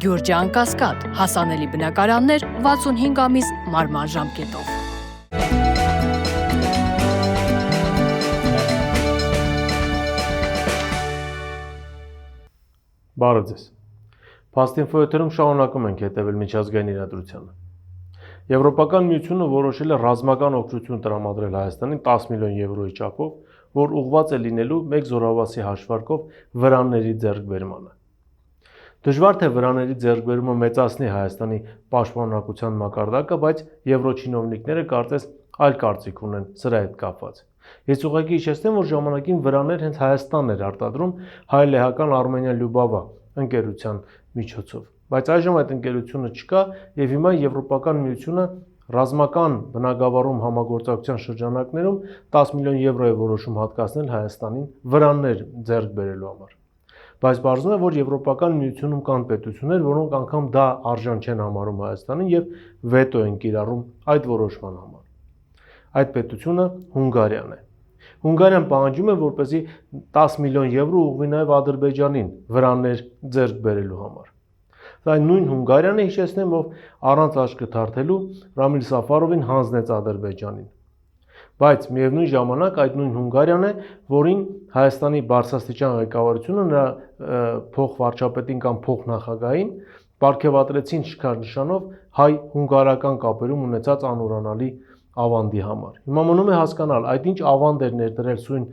Գյուրջան Կասկադ, հասանելի բնակարաններ 65 ամիս մարման ժամկետով։ Բարև ձեզ։ Փաստինֆո եթերում շարունակում ենք հետևել միջազգային իրադրությանը։ Եվրոպական միությունը որոշել է ռազմական օգնություն տրամադրել Հայաստանին 10 միլիոն եվրոյի չափով, որ ուղղված է լինելու մեկ զորավարի հաշվարկով վրանների ձեռքբերմանը։ Դժվար թե վրաների ձեռքբերումը մեծացնի Հայաստանի պաշտպանողական մակարդակը, բայց եվրոչինովնիկները կարծես այլ կարծիք ունեն սրա հետ կապված։ Ես ուղղակի հիշեցնեմ, որ ժամանակին վրաներ հենց Հայաստանն էր արտադրում հայ-լեհական Armenia Lyubava ընկերության միջոցով, բայց այժմ այդ ընկերությունը չկա եւ հիմա Եվրոպական միությունը ռազմական բնագավառում համագործակցության շրջանակներում 10 միլիոն եվրո է որոշում հատկացնել Հայաստանին վրաններ ձեռք բերելու համար։ Բայց պարզվում է, որ Եվրոպական միությունում կան պետություններ, որոնք անգամ դա արժան չեն համարում Հայաստանին եւ վետո են կիրառում այդ որոշման համար։ Այդ պետությունը Հունգարիան է։ Հունգարիան պահանջում է, որպեսզի 10 միլիոն եվրո ուղղվի նաև Ադրբեջանին վրաններ ձեռք բերելու համար։ Դա նույն Հունգարիան է, հիշեցնեմ, ով առանց աչքը թարթելու Ռամիլ Սաֆարովին հանձնեց Ադրբեջանին։ Բայց միևնույն ժամանակ այդ նույն Հունգարիան է, որին Հայաստանի բարձրաստիճան ղեկավարությունը նրա փոխվարչապետին կամ փոխնախագահին պարգևատրեցին շքանշանով հայ-հունգարական կապերում ունեցած անուրանալի ավանդի համար։ Հիմա մնում է հասկանալ, այդ ինչ ավանդ էր ներդրել սույն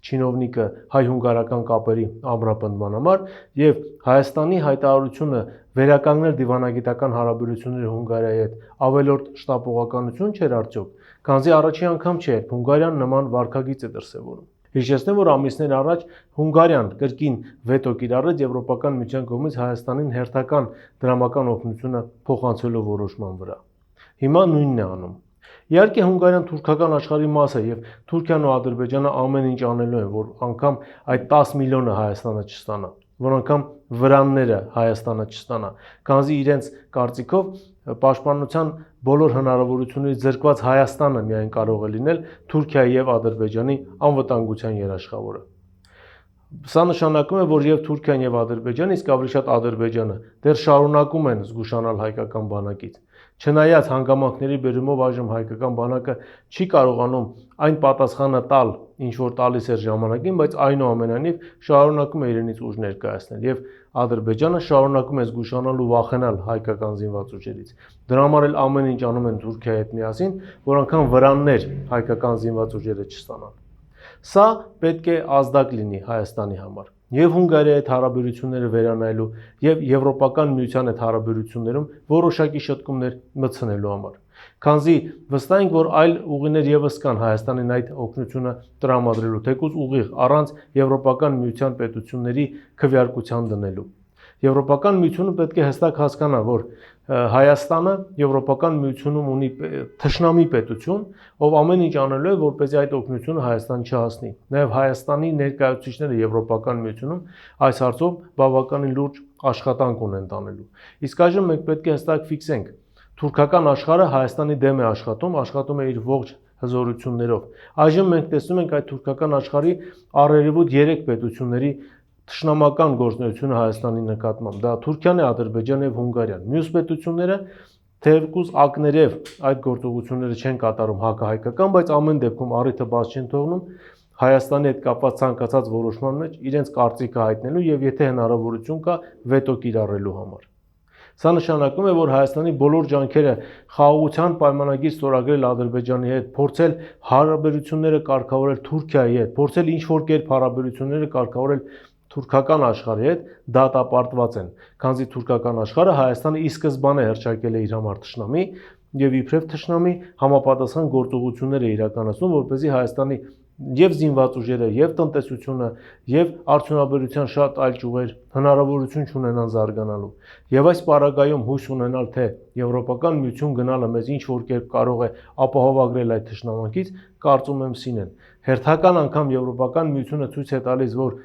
չինովնիկը հայ-հունգարական կապերի ամրապնդման համար եւ Հայաստանի հայտարարությունը վերականգնել դիվանագիտական հարաբերությունները Հունգարիայի հետ ավելորդ շտապողականություն չէր արդյոք, քանզի առաջին անգամ չէ, երբ Հունգարիան նման վարքագիծ է դրսևորում։ Հիշեցնեմ, որ ամիսներ առաջ Հունգարիան կրկին վետո կիրառեց Եվրոպական միության կողմից Հայաստանին հերթական դրամական օգնությունը փոխանցելու որոշման վրա։ Հիմա նույնն է անում։ Իհարկե Հունգարիան թուրքական աշխարհի մաս է եւ Թուրքիան ու Ադրբեջանը ամեն ինչ անելու են, որ անգամ այդ 10 միլիոնը Հայաստանը չստանա, որ անգամ վրանները Հայաստանը չստանա, քանզի իրենց կարծիքով պաշտպանության բոլոր հնարավորություններից զրկված Հայաստանը միայն կարող է լինել Թուրքիայի եւ Ադրբեջանի անվտանգության երաշխավորը։ Սա նշանակում է, որ եւ Թուրքիան եւ Ադրբեջանը, իսկ ավելի շատ Ադրբեջանը դեռ շարունակում են զգուշանալ հայկական բանակից։ Չնայած հանգամանքների բերումով այժմ հայկական բանակը չի կարողանում այն պատասխանը տալ, ինչ որ տալիս էր ժամանակին, բայց այնուամենայնիվ շարունակում է իրենից ուժ ներկայացնել եւ Ադրբեջանը շարունակում է զգուշանալ ու վախենալ հայկական զինված ուժերից։ Դրա համար էլ ամեն ինչ անում են Թուրքիայի հետ միասին, որ անգամ վրաններ հայկական զինված ուժերը չստանան։ Սա պետք է ազդակ լինի Հայաստանի համար եւ Հունգարիայի հետ հարաբերությունները վերանայելու եւ Եվրոպական միության հետ հարաբերություններում որոշակի շտկումներ մտցնելու համար։ Քանզի վստահ ենք, որ այլ ուղիներ եւս կան Հայաստանին այդ օգնությունը տրամադրելու, թեկուզ ուղիղ առանց Եվրոպական միության պետությունների քվեարկության դնելու։ Եվրոպական միությունը պետք է հստակ հասկանա, որ Հայաստանը Եվրոպական միությունում ունի թշնամի պետություն, ով ամեն ինչ անելու է, որպեսզի այդ օգնությունը Հայաստան չհասնի։ Նաև Հայաստանի ներկայացուցիչները Եվրոպական միությունում այս հարցով բավականին լուրջ աշխատանք ունեն տանելու։ Իսկ այժմ մենք պետք է հստակ ֆիքսենք. թուրքական աշխարհը Հայաստանի դեմ է աշխատում է իր ողջ հզորություններով։ Այժմ մենք տեսնում ենք այդ թուրքական աշխարհի առերևույթ 3 պետությունների թշնամական գործունեությունը Հայաստանի նկատմամբ։ Դա Թուրքիան է, Ադրբեջանը եւ Հունգարիան։ Մյուս պետությունները թերևս ակներև այդ գործողությունները չեն կատարում հակահայկական, բայց ամեն դեպքում առիթը բաց չեն թողնում Հայաստանի հետ կապված ցանկացած որոշման մեջ իրենց կարծիքը հայտնելու եւ եթե հնարավորություն կա վետո կիրառելու համար։ Սա նշանակում է, որ Հայաստանի բոլոր ջանքերը խաղաղության պայմանագիր ստորագրել Ադրբեջանի հետ, փորձել հարաբերությունները կարգավորել Թուրքիայի հետ, փորձել ինչ-որ կերպ հարաբերությունները կարգավորել թուրքական աշխարհի հետ դատապարտված են, քանզի թուրքական աշխարհը Հայաստանը ի սկզբանե հռչակել է իր համար թշնամի եւ իբրև թշնամի համապատասխան գործողություններ է իրականացնում, որպեսզի Հայաստանի եւ զինված ուժերը, եւ տնտեսությունը, եւ արդյունաբերության շատ այլ ճյուղեր հնարավորություն չունենան զարգանալու։ Եվ այս պարագայում հույս ունենալ, թե Եվրոպական միություն գնալը մեզ ինչ որ կերպ կարող է ապահովագրել այդ թշնամանքից, կարծում եմ սին են։ Հերթական անգամ Եվրոպական միությունը ցույց է տալիս, որ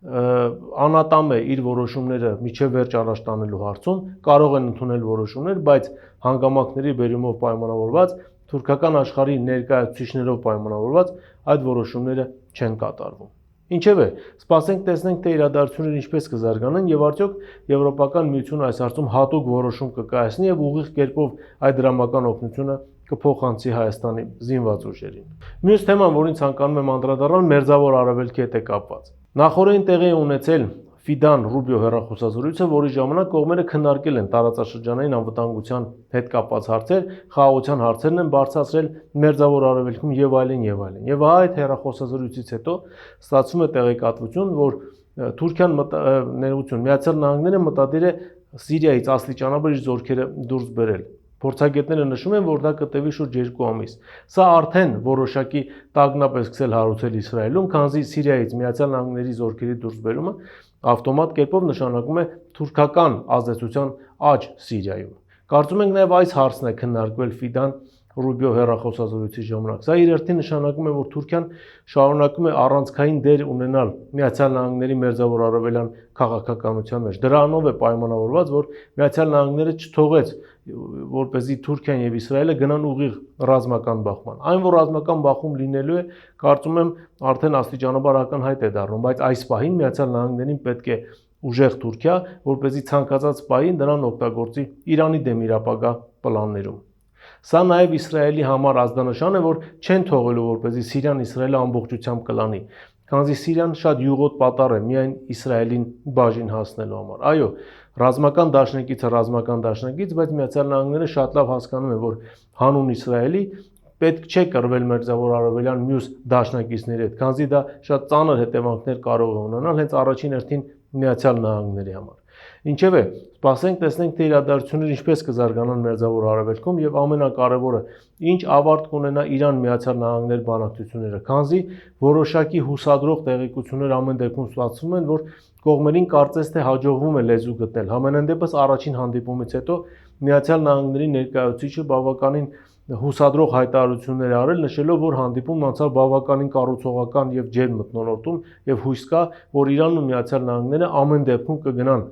անատամ է իր որոշումները միջև վերջ առաջ տանելու հարցում, կարող են ընդունել որոշումներ, բայց հանգամանքների բերումով պայմանավորված, թուրքական աշխարհի ներկայացուցիչներով պայմանավորված այդ որոշումները չեն կատարվում։ Ինչևէ, սպասենք տեսնենք, թե իրադարձությունները ինչպես կզարգանան եւ արդյոք Եվրոպական միությունը այս հարցում հատուկ որոշում կկայացնի եւ ուղիղ կերպով այդ դրամական օգնությունը կփոխանցի Հայաստանի զինված ուժերին։ Մյուս թեման, որին ցանկանում եմ անդրադառնալ, Մերձավոր Արևելքի հետ է կապված։ Նախորդին տեղի է ունեցել Ֆիդան-Ռուբիո հեռախոսազրույցը, որի ժամանակ կողմերը քննարկել են տարածաշրջանային անվտանգության հետ կապված հարցեր, խաղաղության հարցերն են բարձրացրել Մերձավոր Արևելքում եւ այլն եւ այլն։ Եվ այդ հեռախոսազրույցից հետո ստացվում է տեղեկատվություն, որ Թուրքիան ներողություն, Միացյալ Նահանգները մտադիր է Սիրիայից աստիճանաբար իր զորքերը դուրս բերել։ Փորձագետները նշում են, որ դա կտևի շուրջ 2 ամիս։ Սա արդեն որոշակի տագնապ է սկսել հարուցել Իսրայելում, քանզի Սիրիայից Միացյալ Նահանգների զորքերի դուրսբերումը ավտոմատ կերպով նշանակում է թուրքական ազդեցության աճ Սիրիայում։ Կարծում ենք նաև այս հարցն է քննարկվել Ֆիդան-Ռուբիո հեռախոսազրույցի ժամանակ։ Սա իր հերթին նշանակում է, որ Թուրքիան շարունակում է առանցքային դեր ունենալ Միացյալ Նահանգների Մերձավոր Արևելյան քաղաքականության մեջ։ Դրանով է պայմանավորված, որ Միացյալ Նահանգները չթողեց, որպեսզի Թուրքիան եւ Իսրայելը գնան ուղիղ ռազմական բախման։ Այն, որ ռազմական բախում լինելու է, կարծում եմ արդեն աստիճանաբար ակնհայտ է դառնում, բայց այս պահին Միացյալ Նահանգներին պետք է ուժեղ Թուրքիա, որպեսզի ցանկացած պահին դրան օգտագործի Իրանի դեմ իր ապագա պլաններում։ Սա նաև Իսրայելի համար ազդանշան է, որ չեն թողելու, որպեսզի Սիրիան Իսրայելը ամբողջությամբ կլանի, քանզի Սիրիան շատ յուղոտ պատառ է միայն Իսրայելին բաժին հասնելու համար։ Այո, ռազմական դաշնակիցը ռազմական դաշնակից, բայց Միացյալ Նահանգները շատ լավ հասկանում է, որ հանուն Իսրայելի պետք չէ կռվել Մերձավոր Արևելյան մյուս դաշնակիցների հետ, քանզի դա շատ ծանր հետևանքներ կարող է ունենալ հենց առաջին հերթին Միացյալ Նահանգների համար։ Ինչևէ, սպասենք տեսնենք, թե իրադարձությունները ինչպես կզարգանան Մերձավոր Արևելքում եւ ամենակարևորը, ինչ ավարտ կունենա Իրան-Միացյալ Նահանգներ բանակցությունները, քանզի որոշակի հուսադրող տեղեկություններ ամեն դեպքում ստացվում են, որ կողմերին կարծես թե հաջողվում է լեզու գտնել։ Համենայն դեպս առաջին հանդիպումից հետո Միացյալ Նահանգների ներկայացուցիչը բավականին հուսադրող հայտարարություններ արել, նշելով, որ հանդիպումն անցավ բավականին կառուցողական եւ ջերմ մթնոլորտում եւ հույս կա, որ Իրանն ու Միացյալ Նահանգները ամեն դեպքում կգնան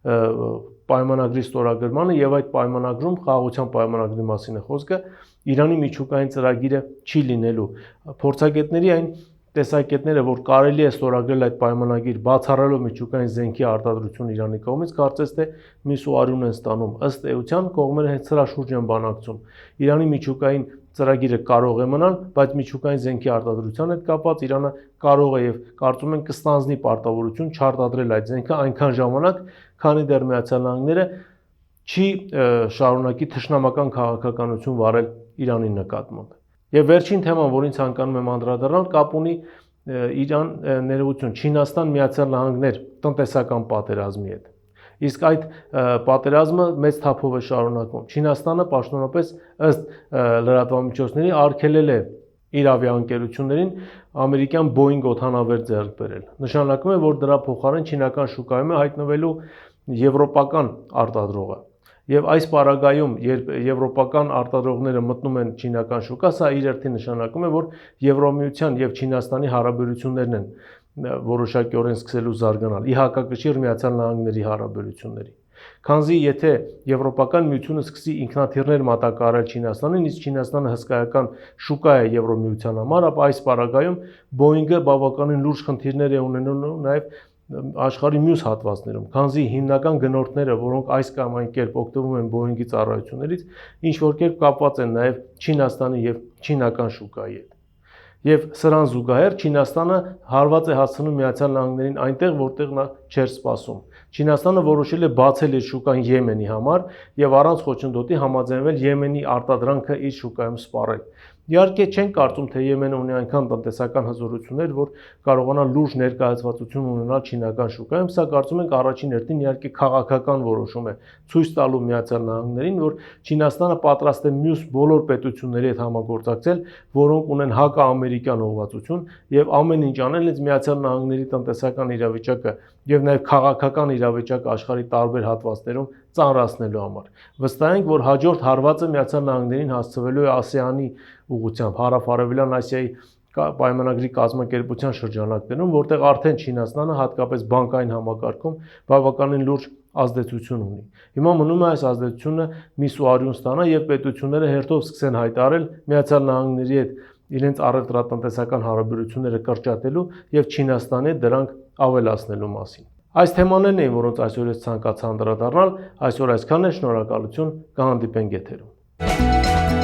պայմանագրի ստորագրմանը եւ այդ պայմանագրում խաղաղության պայմանագրի մասին է խոսքը, Իրանի միջուկային ծրագիրը չի լինելու։ Փորձագետների այն տեսակետները, որ կարելի է ստորագրել այդ պայմանագիր բացառելով միջուկային զենքի արտադրություն Իրանի կողմից, կարծես թե միս ու արյուն են ստանում։ Ըստ էության կողմերը հենց սրա շուրջ են բանակցում։ Իրանի միջուկային ծրագիրը կարող է մնալ, բայց միջուկային զենքի արտադրության հետ կապված Իրանը կարող է եւ կարծում են կստանձնի պարտավորություն չարտադրել այդ զենքը այնքան ժամանակ, քանի դեռ Միացյալ Նահանգները չի շարունակի թշնամական քաղաքականություն վարել Իրանի նկատմամբ։ Եվ վերջին թեման, որին ցանկանում եմ անդրադառնալ, կապ ունի Իրան ներողություն, Չինաստան Միացյալ Նահանգներ տնտեսական պատերազմի հետ։ Իսկ այդ պատերազմը մեծ թափով է շարունակվում։ Չինաստանը պաշտոնապես ըստ լրատվամիջոցների արգելել է իր ավիաընկերություններին ամերիկյան Boeing օդանավեր ձեռք բերել։ Նշանակում է, որ դրա փոխարեն չինական շուկայում է հայտնվելու եվրոպական արտադրողը։ Եվ այս պարագայում, երբ եվրոպական արտադրողները մտնում են չինական շուկա, սա իր հերթին նշանակում է, որ Եվրոմիության եւ Չինաստանի հարաբերություններն են որոշակիորեն սկսելու զարգանալ, ի հակակշիռ Միացյալ Նահանգների հարաբերությունների։ Քանզի եթե Եվրոպական միությունը սկսի ինքնաթիռներ մատակարարել Չինաստանին, իսկ Չինաստանը հսկայական շուկա է Եվրոմիության համար, ապա այս պարագայում Boeing-ը բավականին լուրջ խնդիրներ է ունենում նաեւ աշխարհի մյուս հատվածներում, քանզի հիմնական գնորդները, որոնք այս կամ այն կերպ օգտվում են Boeing-ի ծառայություններից, ինչ որ կերպ կապված են նաև Չինաստանի եւ չինական շուկայի հետ։ Եվ սրան զուգահեռ Չինաստանը հարված է հասցնում Միացյալ Նահանգներին այնտեղ, որտեղ նա չէր սպասում։ Չինաստանը որոշել է բացել իր շուկան Եմենի համար եւ առանց խոչընդոտի համաձայնվել Եմենի արտադրանքը իր շուկայում սպառել։ Իհարկե չեն կարծում, թե Եմենը ունի այնքան տնտեսական հզորություններ, որ կարողանա լուրջ ներկայացվածություն ունենալ չինական շուկայում, սա կարծում ենք առաջին հերթին իհարկե քաղաքական որոշում է, ցույց տալու Միացյալ Նահանգներին, որ Չինաստանը պատրաստ է մյուս բոլոր պետությունների հետ համագործակցել, որոնք ունեն հակաամերիկյան ուղղվածություն եւ ամեն ինչ անել հենց Միացյալ Նահանգների տնտեսական իրավիճակը եւ նաեւ քաղաքական իրավիճակը աշխարհի տարբեր հատվածներում ծանրացնելու համար։ Վստահ ենք, որ հաջորդ հարվածը Միացյալ Նահանգներին հասցվելու է ASEAN-ի ուղղությամբ հարավ-արևելյան Ասիայի պայմանագրի կազմակերպության շրջանակներում, որտեղ արդեն Չինաստանը հատկապես բանկային համակարգում բավականին լուրջ ազդեցություն ունի։ Հիմա մնում է այս ազդեցությունը միս ու արյուն ստանա եւ պետությունները հերթով սկսեն հայտարարել Միացյալ Նահանգների հետ իրենց առևտրատնտեսական հարաբերությունները կրճատելու եւ Չինաստանի դրանք ավելացնելու մասին։ Այս թեմաներն էին, որոնց այսօր ես ցանկացա անդրադառնալ, այսօր այսքանն է, շնորհակալություն, կհանդիպենք եթերում։